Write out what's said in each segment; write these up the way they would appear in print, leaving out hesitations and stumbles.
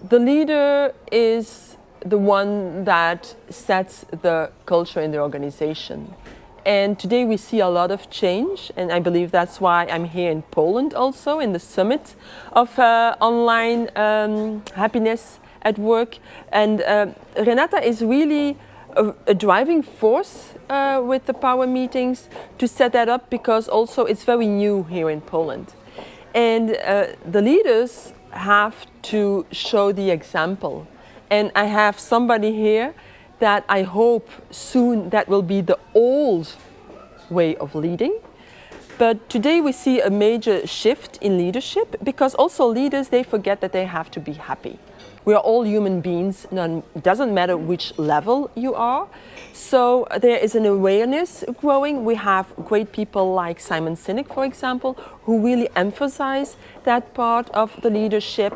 The leader is the one that sets the culture in the organization. And today we see a lot of change, and I believe that's why I'm here in Poland also in the summit of online happiness at work. And Renata is really a driving force with the power meetings to set that up, because also it's very new here in Poland. And the leaders have to show the example. And I have somebody here that I hope soon that will be the old way of leading. But today we see a major shift in leadership, because also leaders, they forget that they have to be happy. We are all human beings, it doesn't matter which level you are. So there is an awareness growing. We have great people like Simon Sinek, for example, who really emphasize that part of the leadership.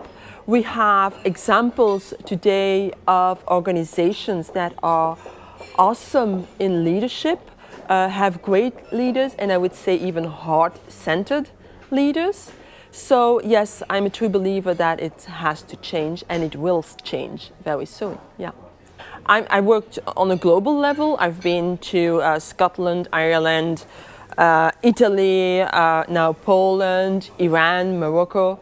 We have examples today of organizations that are awesome in leadership, have great leaders, and I would say even heart-centered leaders. So yes, I'm a true believer that it has to change, and it will change very soon. Yeah, I worked on a global level. I've been to Scotland, Ireland, Italy, now Poland, Iran, Morocco.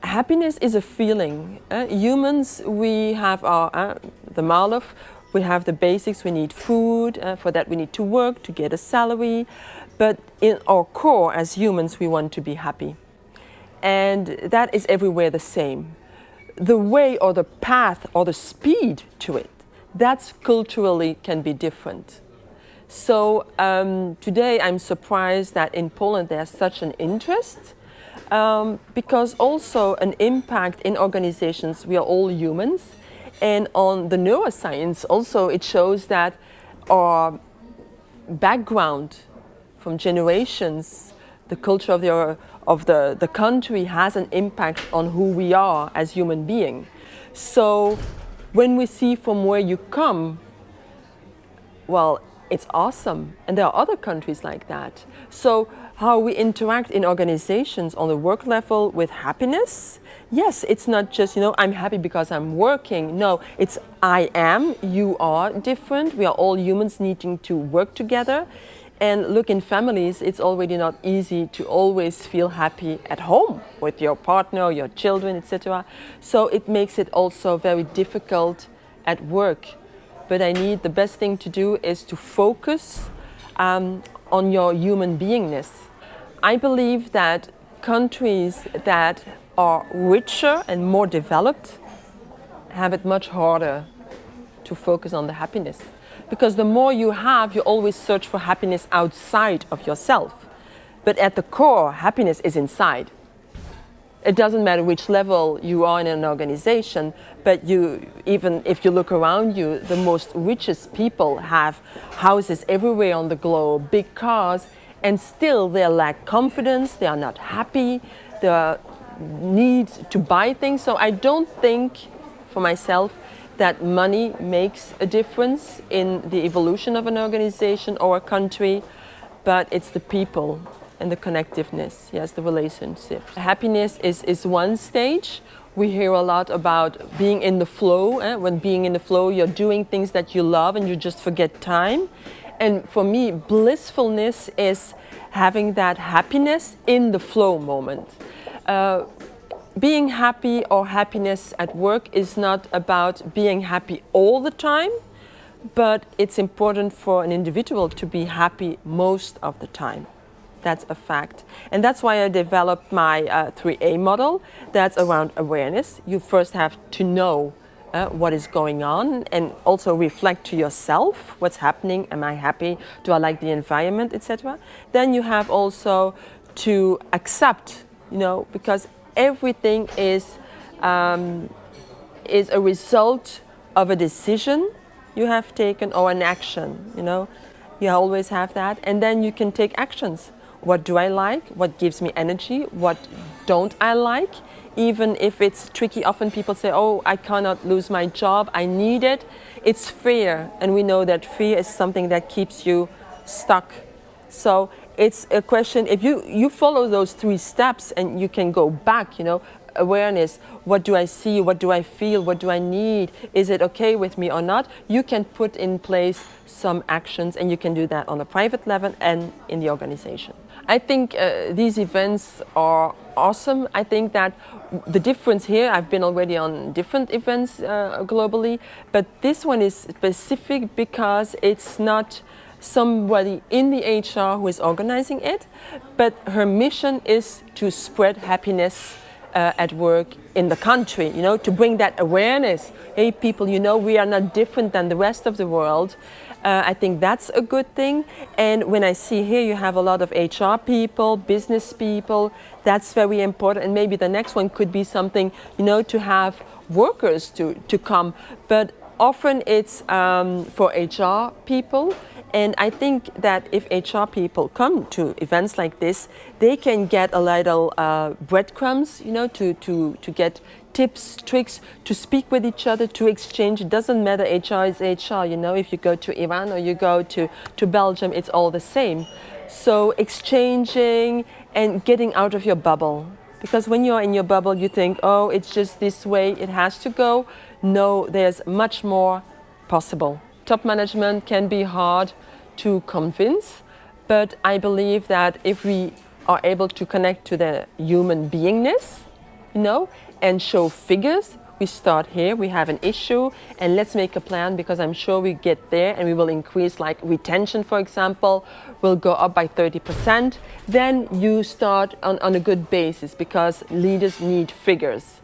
Happiness is a feeling. Humans, we have our the Malov. We have the basics. We need food. For that, we need to work to get a salary. But in our core, as humans, we want to be happy. And that is everywhere the same. The way or the path or the speed to it, that's culturally can be different. So today I'm surprised that in Poland there's such an interest, because also an impact in organizations. We are all humans. And on the neuroscience also, it shows that our background from generations, the culture of the country has an impact on who we are as human beings. So when we see from where you come, well, it's awesome. And there are other countries like that. So how we interact in organizations on the work level with happiness, yes, it's not just, I'm happy because I'm working. No, it's I am, you are different. We are all humans needing to work together. And look, in families, it's already not easy to always feel happy at home with your partner, your children, etc. So it makes it also very difficult at work. But the best thing to do is to focus on your human beingness. I believe that countries that are richer and more developed have it much harder to focus on the happiness. Because the more you have, you always search for happiness outside of yourself. But at the core, happiness is inside. It doesn't matter which level you are in an organization, but even if you look around you, the most richest people have houses everywhere on the globe, big cars, and still they lack confidence, they are not happy, they need to buy things. So I don't think, for myself, that money makes a difference in the evolution of an organization or a country, but it's the people and the connectiveness, yes, the relationships. Happiness is one stage. We hear a lot about being in the flow. When being in the flow, you're doing things that you love and you just forget time. And for me, blissfulness is having that happiness in the flow moment. Being happy or happiness at work is not about being happy all the time, but it's important for an individual to be happy most of the time. That's a fact. And that's why I developed my 3A model. That's around awareness. You first have to know what is going on and also reflect to yourself what's happening. Am I happy? Do I like the environment, etc.? Then you have also to accept, because everything is a result of a decision you have taken or an action. You always have that, and then you can take actions. What do I like? What gives me energy? What don't I like? Even if it's tricky, often people say, oh, I cannot lose my job, I need it. It's fear, and we know that fear is something that keeps you stuck. So it's a question, if you follow those 3 steps and you can go back, awareness. What do I see? What do I feel? What do I need? Is it okay with me or not? You can put in place some actions, and you can do that on a private level and in the organization. I think these events are awesome. I think that the difference here, I've been already on different events globally, but this one is specific because it's not somebody in the HR who is organizing it, but her mission is to spread happiness at work in the country, you know, to bring that awareness. Hey people, you know, we are not different than the rest of the world. I think that's a good thing. And when I see here you have a lot of HR people, business people, that's very important. And maybe the next one could be something, you know, to have workers to come. But often it's for HR people. And I think that if HR people come to events like this, they can get a little breadcrumbs, you know, to get tips, tricks, to speak with each other, to exchange. It doesn't matter, HR is HR, you know, if you go to Iran or you go to Belgium, it's all the same. So exchanging and getting out of your bubble. Because when you're in your bubble, you think, oh, it's just this way, it has to go. No, there's much more possible. Top management can be hard to convince, but I believe that if we are able to connect to the human beingness, you know, and show figures, we start here, we have an issue, and let's make a plan, because I'm sure we get there and we will increase, like retention, for example, will go up by 30%. Then you start on a good basis, because leaders need figures.